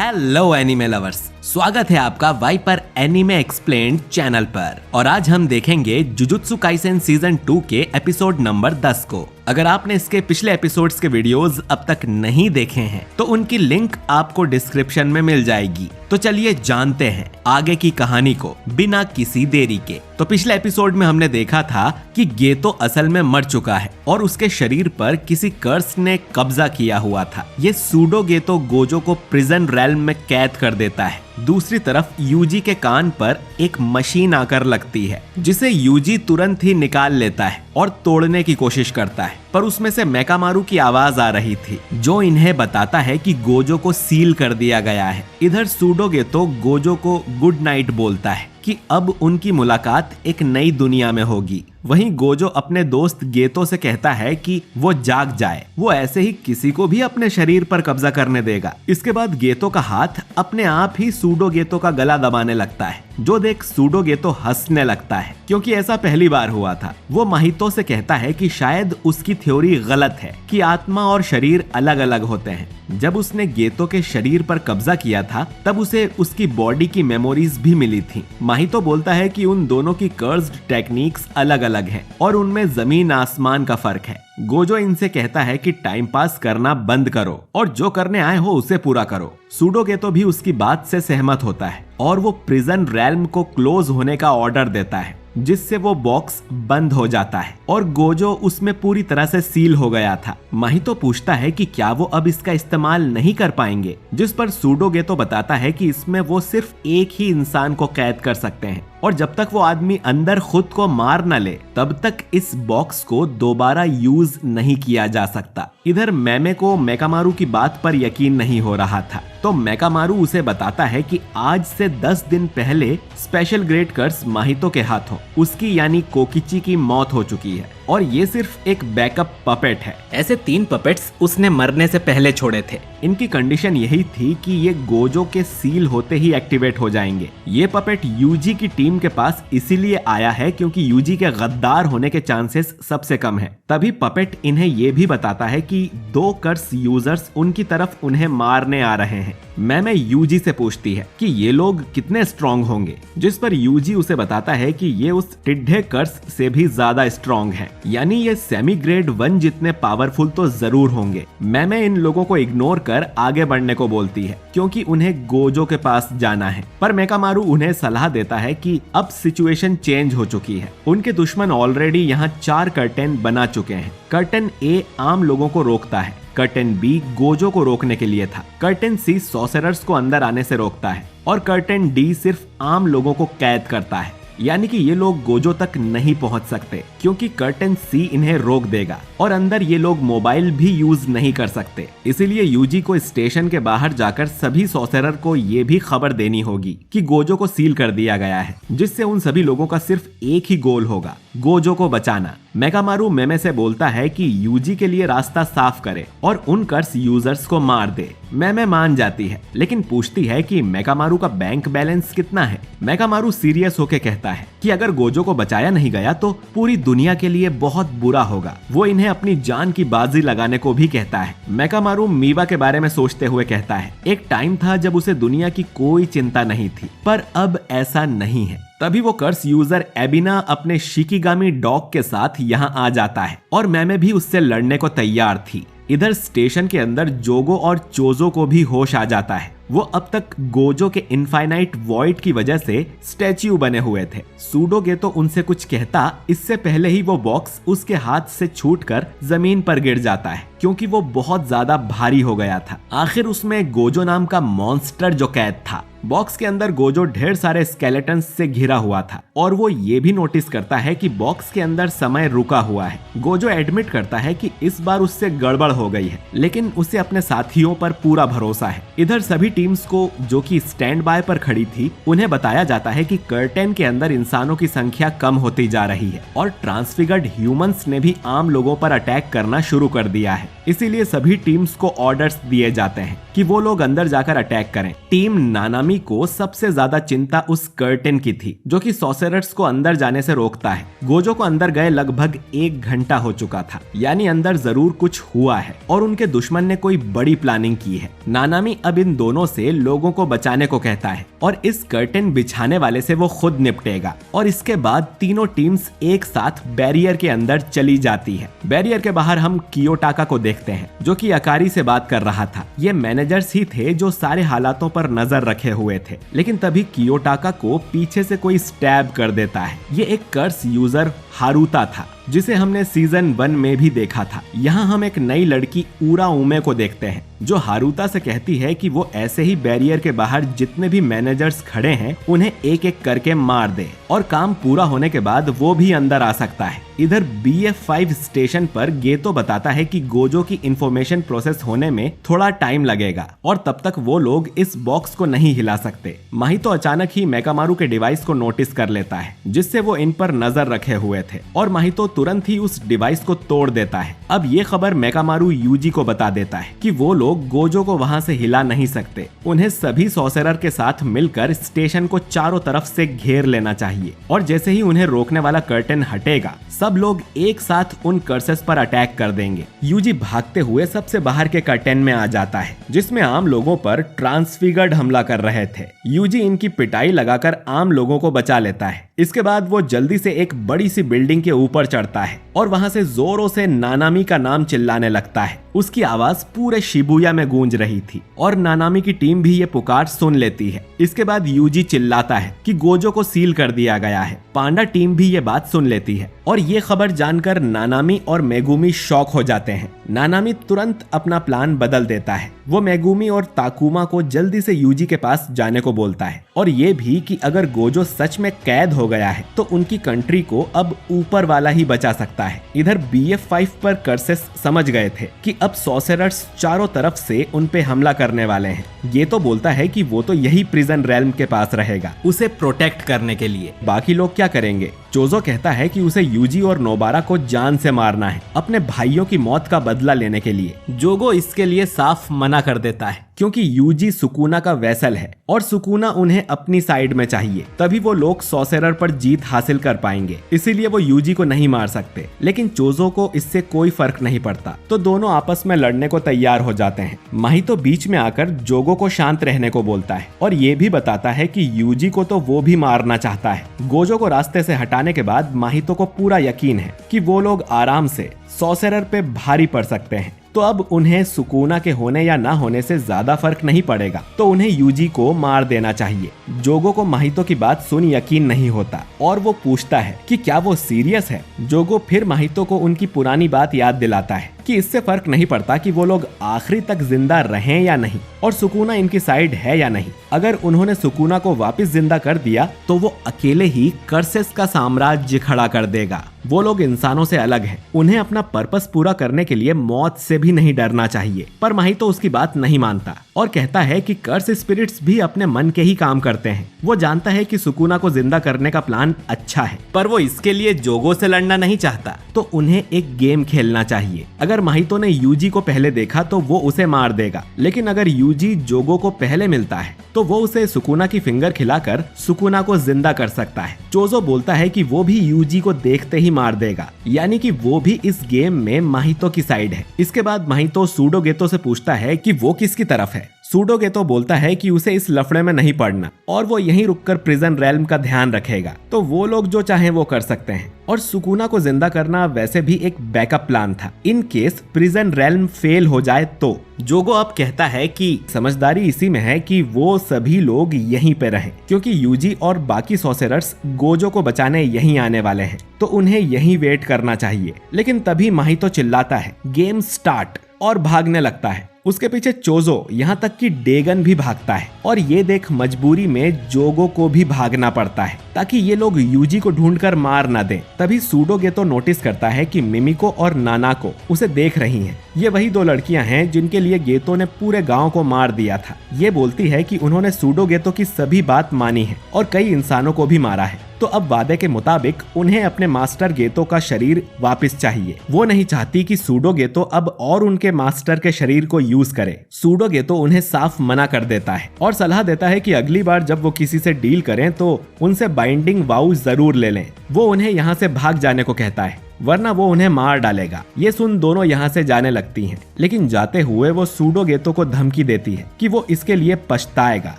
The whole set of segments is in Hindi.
हेलो एनिमे लवर्स, स्वागत है आपका वाइपर एनिमे एक्सप्लेन्ड चैनल पर। और आज हम देखेंगे जुजुत्सु काइसेन सीजन 2 के एपिसोड नंबर 10 को। अगर आपने इसके पिछले एपिसोड्स के वीडियोस अब तक नहीं देखे हैं तो उनकी लिंक आपको डिस्क्रिप्शन में मिल जाएगी। तो चलिए जानते हैं आगे की कहानी को बिना किसी देरी के। तो पिछले एपिसोड में हमने देखा था कि गेतो असल में मर चुका है और उसके शरीर पर किसी कर्स ने कब्जा किया हुआ था। ये सूडो गेतो गोजो को प्रिजन रेल्म में कैद कर देता है। दूसरी तरफ यूजी के कान पर एक मशीन आकर लगती है जिसे यूजी तुरंत ही निकाल लेता है और तोड़ने की कोशिश करता है, पर उसमें से मेकामारू की आवाज आ रही थी जो इन्हें बताता है कि गोजो को सील कर दिया गया है। इधर सूडो गेतो गोजो को गुड नाइट बोलता है कि अब उनकी मुलाकात एक नई दुनिया में होगी। वहीं गोजो अपने दोस्त गेतो से कहता है कि वो जाग जाए, वो ऐसे ही किसी को भी अपने शरीर पर कब्जा करने देगा। इसके बाद गेतो का हाथ अपने आप ही सूडो गेतो का गला दबाने लगता है, जो देख सूडो गेतो हंसने लगता है क्योंकि ऐसा पहली बार हुआ था। वो माहितो से कहता है कि शायद उसकी थ्योरी गलत है कि आत्मा और शरीर अलग अलग होते हैं। जब उसने गेतो के शरीर पर कब्जा किया था तब उसे उसकी बॉडी की मेमोरीज भी मिली थी। माहितो बोलता है कि उन दोनों की कर्स्ड टेक्निक्स अलग अलग हैं और उनमें जमीन आसमान का फर्क है। गोजो इनसे कहता है कि टाइम पास करना बंद करो और जो करने आए हो उसे पूरा करो। सूडो गेतो भी उसकी बात से सहमत होता है और वो प्रिजन रेल्म को क्लोज होने का ऑर्डर देता है, जिससे वो बॉक्स बंद हो जाता है और गोजो उसमें पूरी तरह से सील हो गया था। माहितो पूछता है कि क्या वो अब इसका इस्तेमाल नहीं कर पाएंगे, जिस पर सूडो गेतो बताता है कि इसमें वो सिर्फ एक ही इंसान को कैद कर सकते हैं और जब तक वो आदमी अंदर खुद को मार न ले तब तक इस बॉक्स को दोबारा यूज नहीं किया जा सकता। इधर मैमे को मेकामारू की बात पर यकीन नहीं हो रहा था, तो मेकामारू उसे बताता है कि आज से 10 दिन पहले स्पेशल ग्रेट कर्स माहितो के हाथों उसकी यानी कोकिची की मौत हो चुकी है और ये सिर्फ एक बैकअप पपेट है। ऐसे 3 पपेट्स उसने मरने से पहले छोड़े थे। इनकी कंडीशन यही थी कि ये गोजो के सील होते ही एक्टिवेट हो जाएंगे। ये पपेट यूजी की टीम के पास इसीलिए आया है क्योंकि यूजी के गद्दार होने के चांसेस सबसे कम है। तभी पपेट इन्हें ये भी बताता है कि 2 कर्स यूजर्स उनकी तरफ उन्हें मारने आ रहे हैं। मैमे यूजी से पूछती है कि ये लोग कितने स्ट्रॉन्ग होंगे, जिस पर यूजी उसे बताता है कि ये उस टिड्ढे कर्स से भी ज्यादा स्ट्रॉन्ग है, यानी ये सेमी ग्रेड 1 जितने पावरफुल तो जरूर होंगे। मैमे इन लोगों को इग्नोर कर आगे बढ़ने को बोलती है क्योंकि उन्हें गोजो के पास जाना है, पर मेकामारू उन्हें सलाह देता है कि अब सिचुएशन चेंज हो चुकी है। उनके दुश्मन ऑलरेडी यहाँ 4 कर्टेन बना चुके हैं। कर्टेन ए आम लोगों को रोकता है, कर्टेन बी गोजो को रोकने के लिए था, कर्टेन सी सॉर्सरर्स को अंदर आने से रोकता है और कर्टेन डी सिर्फ आम लोगों को कैद करता है, यानी कि ये लोग गोजो तक नहीं पहुंच सकते क्योंकि कर्टेन सी इन्हें रोक देगा और अंदर ये लोग मोबाइल भी यूज नहीं कर सकते। इसीलिए यूजी को स्टेशन के बाहर जाकर सभी सॉर्सरर को ये भी खबर देनी होगी कि गोजो को सील कर दिया गया है, जिससे उन सभी लोगों का सिर्फ एक ही गोल होगा, गोजो को बचाना। मेकामारू मेमे से बोलता है कि यूजी के लिए रास्ता साफ करे और उन कर्स यूजर्स को मार दे। मेमे मान जाती है लेकिन पूछती है कि मेकामारू का बैंक बैलेंस कितना है। मेकामारू सीरियस होकर कहता है कि अगर गोजो को बचाया नहीं गया तो पूरी दुनिया के लिए बहुत बुरा होगा। वो इन्हें अपनी जान की बाजी लगाने को भी कहता है। मेकामारू मीवा के बारे में सोचते हुए कहता है, एक टाइम था जब उसे दुनिया की कोई चिंता नहीं थी, पर अब ऐसा नहीं है। तभी वो कर्स यूजर एबिना अपने शिकिगामी डॉग के साथ यहाँ आ जाता है और मैमे भी उससे लड़ने को तैयार थी। इधर स्टेशन के अंदर जोगो और चोजो को भी होश आ जाता है। वो अब तक गोजो के इनफाइनाइट वॉइड की वजह से स्टैच्यू बने हुए थे। सूडो गेतो उनसे कुछ कहता इससे पहले ही वो बॉक्स उसके हाथ से छूटकर जमीन पर गिर जाता है क्योंकि वो बहुत ज्यादा भारी हो गया था। आखिर उसमें गोजो नाम का मॉन्स्टर जो कैद था। बॉक्स के अंदर गोजो ढेर सारे स्केलेटन्स से घिरा हुआ था और वो ये भी नोटिस करता है कि बॉक्स के अंदर समय रुका हुआ है। गोजो एडमिट करता है कि इस बार उससे गड़बड़ हो गई है, लेकिन उसे अपने साथियों पर पूरा भरोसा है। इधर सभी टीम्स को जो कि स्टैंड बाय पर खड़ी थी उन्हें बताया जाता है कि कर्टेन के अंदर इंसानों की संख्या कम होती जा रही है और ट्रांसफिगर्ड ह्यूमंस ने भी आम लोगों पर अटैक करना शुरू कर दिया है। इसीलिए सभी टीम्स को ऑर्डर्स दिए जाते हैं कि वो लोग अंदर जाकर अटैक करें। टीम नानामी को सबसे ज्यादा चिंता उस कर्टेन की थी जो कि सॉर्सरर्स को अंदर जाने से रोकता है। गोजो को अंदर गए लगभग 1 घंटा हो चुका था, यानी अंदर जरूर कुछ हुआ है और उनके दुश्मन ने कोई बड़ी प्लानिंग की है। नानामी अब इन दोनों से लोगों को बचाने को कहता है और इस कर्टेन बिछाने वाले से वो खुद निपटेगा। और इसके बाद तीनों टीम्स एक साथ बैरियर के अंदर चली जाती है। बैरियर के बाहर हम कियोटाका को देखते हैं जो कि अकारी से बात कर रहा था। ये मैनेजर्स ही थे जो सारे हालातों पर नजर रखे हुए थे, लेकिन तभी कियोटाका को पीछे से कोई स्टैब कर देता है। ये एक कर्स यूजर हारुता था जिसे हमने सीजन 1 में भी देखा था। यहाँ हम एक नई लड़की उरा उमे को देखते हैं जो हारुता से कहती है कि वो ऐसे ही बैरियर के बाहर जितने भी मैनेजर्स खड़े हैं उन्हें एक एक करके मार दे और काम पूरा होने के बाद वो भी अंदर आ सकता है। इधर BF5 स्टेशन पर गेतो बताता है कि गोजो की इंफॉर्मेशन प्रोसेस होने में थोड़ा टाइम लगेगा और तब तक वो लोग इस बॉक्स को नहीं हिला सकते। माहितो अचानक ही मेकामारू के डिवाइस को नोटिस कर लेता है जिससे वो इन पर नजर रखे हुए थे और माहितो तुरंत ही उस डिवाइस को तोड़ देता है। अब ये खबर मेकामारू यूजी को बता देता है कि वो लोग गोजो को वहां से हिला नहीं सकते। उन्हें सभी सॉर्सरर के साथ मिलकर स्टेशन को चारों तरफ से घेर लेना चाहिए और जैसे ही उन्हें रोकने वाला कर्टेन हटेगा सब लोग एक साथ उन कर्सेस पर अटैक कर देंगे। यूजी भागते हुए सबसे बाहर के कर्टेन में आ जाता है जिसमें आम लोगों पर ट्रांसफिगर्ड हमला कर रहे थे। यूजी इनकी पिटाई लगाकर आम लोगों को बचा लेता है। इसके बाद वो जल्दी से एक बड़ी सी बिल्डिंग के ऊपर चढ़ता है और वहां से जोरों से नानामी का नाम चिल्लाने लगता है। उसकी आवाज पूरे शिबुया में गूंज रही थी और नानामी की टीम भी ये पुकार सुन लेती है। इसके बाद यूजी चिल्लाता है कि गोजो को सील कर दिया गया है। पांडा टीम भी ये बात सुन लेती है और ये खबर जानकर नानामी और मेगुमी शॉक हो जाते हैं। नानामी तुरंत अपना प्लान बदल देता है। वो मेगुमी और ताकुमा को जल्दी से यूजी के पास जाने को बोलता है और ये भी कि अगर गोजो सच में कैद हो गया है तो उनकी कंट्री को अब ऊपर वाला ही बचा सकता है। इधर BF5 पर कर्सेस समझ गए थे कि अब सॉर्सरर्स चारों तरफ से उन पे हमला करने वाले हैं। ये तो बोलता है कि वो तो यही प्रिजन रेल्म के पास रहेगा उसे प्रोटेक्ट करने के लिए। बाकी लोग क्या करेंगे? चोजो कहता है कि उसे यूजी और नोबारा को जान से मारना है अपने भाइयों की मौत का बदला लेने के लिए। जोगो इसके लिए साफ मना कर देता है क्योंकि यूजी सुकुना का वैसल है और सुकुना उन्हें अपनी साइड में चाहिए, तभी वो लोग सॉर्सरर पर जीत हासिल कर पाएंगे। इसीलिए वो यूजी को नहीं मार सकते। लेकिन चोजो को इससे कोई फर्क नहीं पड़ता तो दोनों आपस में लड़ने को तैयार हो जाते हैं। माहितो बीच में आकर जोगो को शांत रहने को बोलता है और ये भी बताता है कि यूजी को तो वो भी मारना चाहता है। गोजो को रास्ते से हटाने के बाद माहितो को पूरा यकीन है कि वो लोग आराम से सॉर्सरर पे भारी पड़ सकते हैं। तो अब उन्हें सुकुना के होने या ना होने से ज्यादा फर्क नहीं पड़ेगा, तो उन्हें यूजी को मार देना चाहिए। जोगो को माहितो की बात सुन यकीन नहीं होता और वो पूछता है कि क्या वो सीरियस है। जोगो फिर माहितो को उनकी पुरानी बात याद दिलाता है कि इससे फर्क नहीं पड़ता कि वो लोग आखिरी तक जिंदा रहें या नहीं और सुकुना इनकी साइड है या नहीं। अगर उन्होंने सुकुना को वापस जिंदा कर दिया तो वो अकेले ही कर्सेस का साम्राज्य खड़ा कर देगा। वो लोग इंसानों से अलग हैं। उन्हें अपना पर्पस पूरा करने के लिए मौत से भी नहीं डरना चाहिए। पर माहितो उसकी बात नहीं मानता और कहता है कि कर्स स्पिरिट्स भी अपने मन के ही काम करते हैं। वो जानता है कि सुकुना को जिंदा करने का प्लान अच्छा है, पर वो इसके लिए जोगो से लड़ना नहीं चाहता, तो उन्हें एक गेम खेलना चाहिए। अगर माहितो ने यूजी को पहले देखा तो वो उसे मार देगा, लेकिन अगर यूजी जोगो को पहले मिलता है तो वो उसे सुकुना की फिंगर खिलाकर सुकुना को जिंदा कर सकता है। चोजो बोलता है कि वो भी यूजी को देखते ही मार देगा, यानी कि वो भी इस गेम में माहितो की साइड है। इसके बाद माहितो सूडोगेतो से पूछता है कि वो किसकी तरफ है। सूडोगेतो बोलता है कि उसे इस लफड़े में नहीं पड़ना और वो यहीं रुककर प्रिजन रेल्म का ध्यान रखेगा, तो वो लोग जो चाहे वो कर सकते हैं। और सुकुना को जिंदा करना वैसे भी एक बैकअप प्लान था in case prison realm fail हो जाए तो। जोगो अब कहता है कि समझदारी इसी में है कि वो सभी लोग यहीं पे रहें, क्योंकि यूजी और बाकी सॉर्सरर्स गोजो को बचाने यहीं आने वाले हैं, तो उन्हें यहीं वेट करना चाहिए। लेकिन तभी माहितो चिल्लाता है गेम स्टार्ट और भागने लगता है। उसके पीछे चोजो, यहाँ तक कि डेगन भी भागता है और ये देख मजबूरी में जोगो को भी भागना पड़ता है ताकि ये लोग यूजी को ढूंढकर मार ना दें। तभी सूडोगेतो नोटिस करता है कि मिमिको और नानाको उसे देख रही हैं। ये वही दो लड़कियां हैं जिनके लिए गेतो ने पूरे गांव को मार दिया था। ये बोलती है कि उन्होंने सूडोगेतो की सभी बात मानी है और कई इंसानों को भी मारा है, तो अब वादे के मुताबिक उन्हें अपने मास्टर गेतो का शरीर वापस चाहिए। वो नहीं चाहती कि सूडोगेतो अब और उनके मास्टर के शरीर को यूज करे। सूडोगेतो उन्हें साफ मना कर देता है और सलाह देता है कि अगली बार जब वो किसी से डील करें तो उनसे बाइंडिंग वाउ जरूर ले लें। वो उन्हें यहाँ से भाग जाने को कहता है वरना वो उन्हें मार डालेगा। ये सुन दोनों यहाँ से जाने लगती हैं, लेकिन जाते हुए वो सूडोगेतो को धमकी देती है कि वो इसके लिए पछताएगा,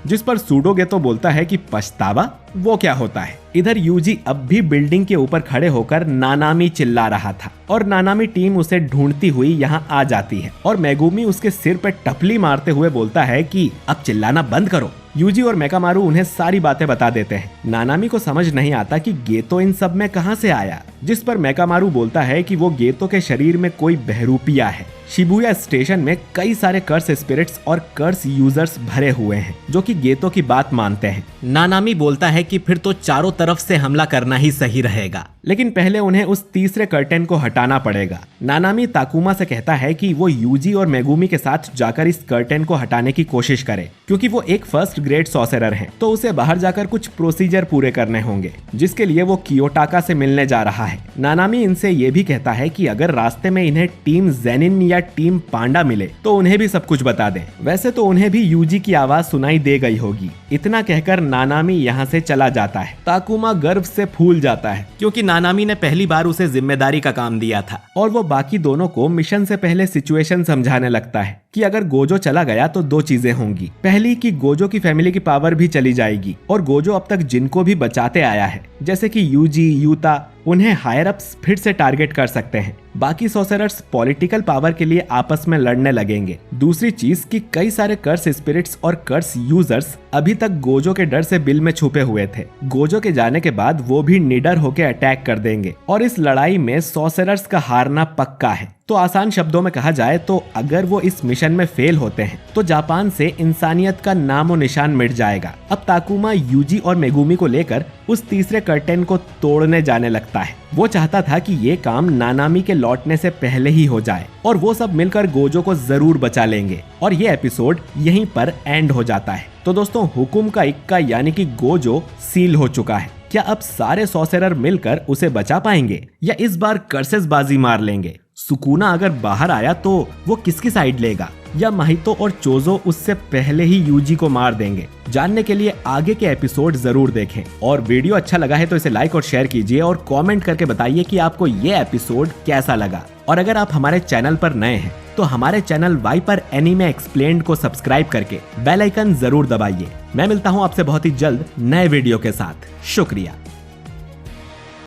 जिस पर सूडोगेतो बोलता है कि पछतावा वो क्या होता है। इधर यूजी अब भी बिल्डिंग के ऊपर खड़े होकर नानामी चिल्ला रहा था और नानामी टीम उसे ढूंढती हुई यहाँ आ जाती है और मेगुमी उसके सिर पर टपली मारते हुए बोलता है कि अब चिल्लाना बंद करो। यूजी और मेकामारू उन्हें सारी बातें बता देते हैं। नानामी को समझ नहीं आता कि गेतो इन सब में कहां से आया, जिस पर मेकामारू बोलता है कि वो गेतो के शरीर में कोई बहरूपिया है। शिबुया स्टेशन में कई सारे कर्स स्पिरिट्स और कर्स यूजर्स भरे हुए हैं जो कि गेतो की बात मानते हैं। नानामी बोलता है कि फिर तो चारों तरफ से हमला करना ही सही रहेगा, लेकिन पहले उन्हें उस तीसरे कर्टेन को हटाना पड़ेगा। नानामी ताकुमा से कहता है कि वो यूजी और मेगुमी के साथ जाकर इस कर्टेन को हटाने की कोशिश करे, क्योंकि वो एक फर्स्ट ग्रेड सॉर्सरर है तो उसे बाहर जाकर कुछ प्रोसीजर पूरे करने होंगे, जिसके लिए वो कियोटाका से मिलने जा रहा है। नानामी इनसे ये भी कहता है कि अगर रास्ते में इन्हें टीम जेनिन या टीम पांडा मिले तो उन्हें भी सब कुछ बता दें। वैसे तो उन्हें भी यूजी की आवाज सुनाई दे गई होगी। इतना कहकर नानामी यहाँ से चला जाता है। ताकुमा गर्व से फूल जाता है क्योंकि नानामी ने पहली बार उसे जिम्मेदारी का काम दिया था और वो बाकी दोनों को मिशन से पहले सिचुएशन समझाने लगता है कि अगर गोजो चला गया तो दो चीजें होंगी। पहली कि गोजो की फैमिली की पावर भी चली जाएगी और गोजो अब तक जिनको भी बचाते आया है जैसे कि यूजी, यूता, उन्हें हायर अप्स फिर से टारगेट कर सकते हैं। बाकी सॉर्सरर्स पॉलिटिकल पावर के लिए आपस में लड़ने लगेंगे। दूसरी चीज कि कई सारे कर्स स्पिरिट्स और कर्स यूजर्स अभी तक गोजो के डर से बिल में छुपे हुए थे। गोजो के जाने के बाद वो भी निडर होकर अटैक कर देंगे और इस लड़ाई में सॉर्सरर्स का हारना पक्का है। तो आसान शब्दों में कहा जाए तो अगर वो इस मिशन में फेल होते हैं तो जापान से इंसानियत का नामो निशान मिट जाएगा। अब ताकुमा यूजी और मेगुमी को लेकर उस तीसरे कर्टेन को तोड़ने जाने लगता है। वो चाहता था कि ये काम नानामी के लौटने से पहले ही हो जाए और वो सब मिलकर गोजो को जरूर बचा लेंगे और ये एपिसोड यहीं पर एंड हो जाता है। तो दोस्तों, हुकुम का इक्का यानी कि गोजो सील हो चुका है। क्या अब सारे सॉर्सरर मिलकर उसे बचा पाएंगे या इस बार कर्सेस बाजी मार लेंगे? सुकुना अगर बाहर आया तो वो किसकी साइड लेगा या माहितो और चोजो उससे पहले ही यूजी को मार देंगे? जानने के लिए आगे के एपिसोड जरूर देखें और वीडियो अच्छा लगा है तो इसे लाइक और शेयर कीजिए और कमेंट करके बताइए कि आपको ये एपिसोड कैसा लगा। और अगर आप हमारे चैनल पर नए हैं तो हमारे चैनल वाइपर एनीमे एक्सप्लेन्ड को सब्सक्राइब करके बेल आइकन जरूर दबाइए। मैं मिलता हूँ आपसे बहुत ही जल्द नए वीडियो के साथ। शुक्रिया।